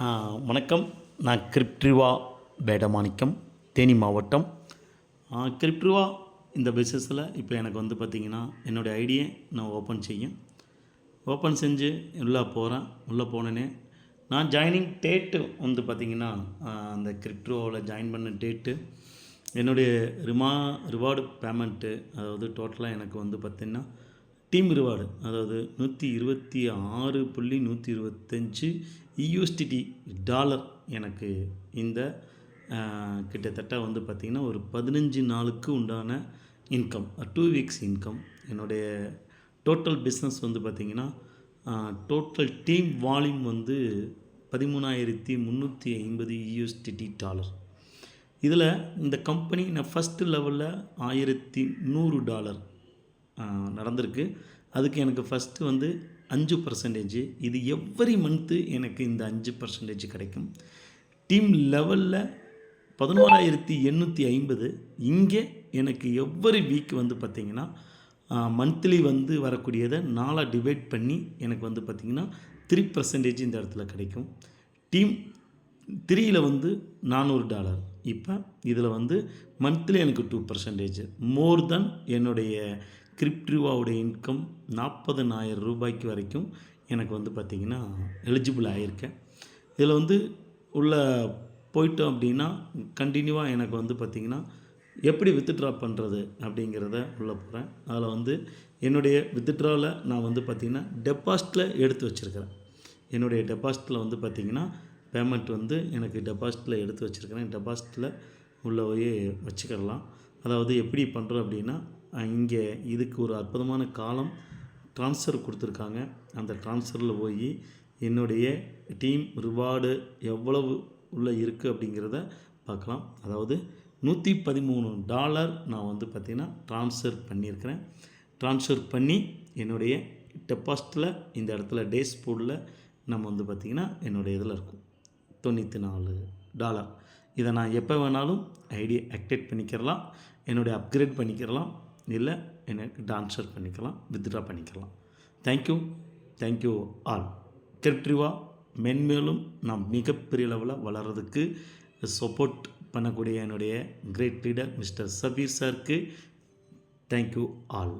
வணக்கம். நான் கிரிப்ட்ரிவா வேடமாணிக்கம், தேனி மாவட்டம். கிரிப்ட்ரிவா இந்த பிஸ்னஸில் இப்போ எனக்கு வந்து பார்த்திங்கன்னா என்னுடைய ஐடியை நான் ஓப்பன் செஞ்சு உள்ளே போகிறேன். உள்ளே போனேனே நான் ஜாயினிங் டேட்டு வந்து பார்த்திங்கன்னா அந்த கிரிப்ட்ரிவாவில் ஜாயின் பண்ண டேட்டு என்னுடைய ரிவார்டு பேமெண்ட்டு, அதாவது டோட்டலாக எனக்கு வந்து பார்த்திங்கன்னா டீம் ரிவார்டு, அதாவது $126.125 யூஎஸ்டிடி டாலர் எனக்கு இந்த கிட்டத்தட்ட வந்து பார்த்திங்கன்னா ஒரு 15 நாளுக்கு உண்டான இன்கம், 2 வீக்ஸ் இன்கம். என்னுடைய டோட்டல் பிஸ்னஸ் வந்து பார்த்திங்கன்னா டோட்டல் டீம் வால்யூம் வந்து 13,350 யூஎஸ்டிடி டாலர். இதில் இந்த கம்பெனி நான் ஃபஸ்ட்டு லெவலில் $1,100 நடந்திருக்கு. அதுக்கு எனக்கு ஃபஸ்ட்டு வந்து 5%. இது எவ்ரி மந்த்து எனக்கு இந்த 5% கிடைக்கும். டீம் லெவலில் 11,850. இங்கே எனக்கு எவ்ரி வீக் வந்து பார்த்திங்கன்னா மந்த்லி வந்து வரக்கூடியதை 4 டிவைட் பண்ணி எனக்கு வந்து பார்த்திங்கன்னா 3% இந்த இடத்துல கிடைக்கும். டீம் 3யில் வந்து $400. இப்போ இதில் வந்து மந்த்லி எனக்கு 2% மோர் தென் என்னுடைய கிரிப்ட்ரிவாவுடைய இன்கம் 40,000 ரூபாய்க்கு வரைக்கும் எனக்கு வந்து பார்த்திங்கன்னா எலிஜிபிள் ஆகியிருக்கேன். இதில் வந்து உள்ளே போயிட்டோம் அப்படின்னா கண்டினியூவாக எனக்கு வந்து பார்த்திங்கன்னா எப்படி வித்ட்ரா பண்ணுறது அப்படிங்கிறத உள்ளே போகிறேன். அதில் வந்து என்னுடைய வித்ட்ராவில் நான் வந்து பார்த்திங்கன்னா டெபாசிட்டில் எடுத்து வச்சுருக்கிறேன். என்னுடைய டெபாசிட்டில் வந்து பார்த்திங்கன்னா பேமெண்ட் வந்து எனக்கு டெபாசிட்டில் எடுத்து வச்சுருக்கிறேன். டெபாசிட்டில் உள்ளே போய் வச்சுக்கிடலாம். அதாவது எப்படி பண்ணுறோம் அப்படின்னா இங்கே இதுக்கு ஒரு அற்புதமான காலம் ட்ரான்ஸ்ஃபர் கொடுத்துருக்காங்க. அந்த ட்ரான்ஸ்ஃபரில் போய் என்னுடைய டீம் ரிவார்டு எவ்வளவு உள்ளே இருக்குது அப்படிங்கிறத பார்க்கலாம். அதாவது $113 நான் வந்து பார்த்திங்கன்னா ட்ரான்ஸ்ஃபர் பண்ணியிருக்கிறேன். ட்ரான்ஸ்ஃபர் பண்ணி என்னுடைய டெபாசிட்டில் இந்த இடத்துல டேஸ் போர்டில் நம்ம வந்து பார்த்திங்கன்னா என்னுடைய இதில் இருக்கும் $94. இதை நான் எப்போ வேணாலும் ஐடியை ஆக்டிவேட் பண்ணிக்கிறலாம், என்னுடைய அப்கிரேட் பண்ணிக்கிறலாம், இல்லை எனக்கு ட்ரான்ஸ்ஃபர் பண்ணிக்கலாம், வித்ட்ரா பண்ணிக்கலாம். Thank you all. கிரிப்ட்ரிவா மென்மேலும் நான் மிகப்பெரிய லெவலில் வளர்கிறதுக்கு சப்போர்ட் பண்ணக்கூடிய என்னுடைய கிரேட் லீடர் மிஸ்டர் சபீர் சாருக்கு தேங்க்யூ ஆல்.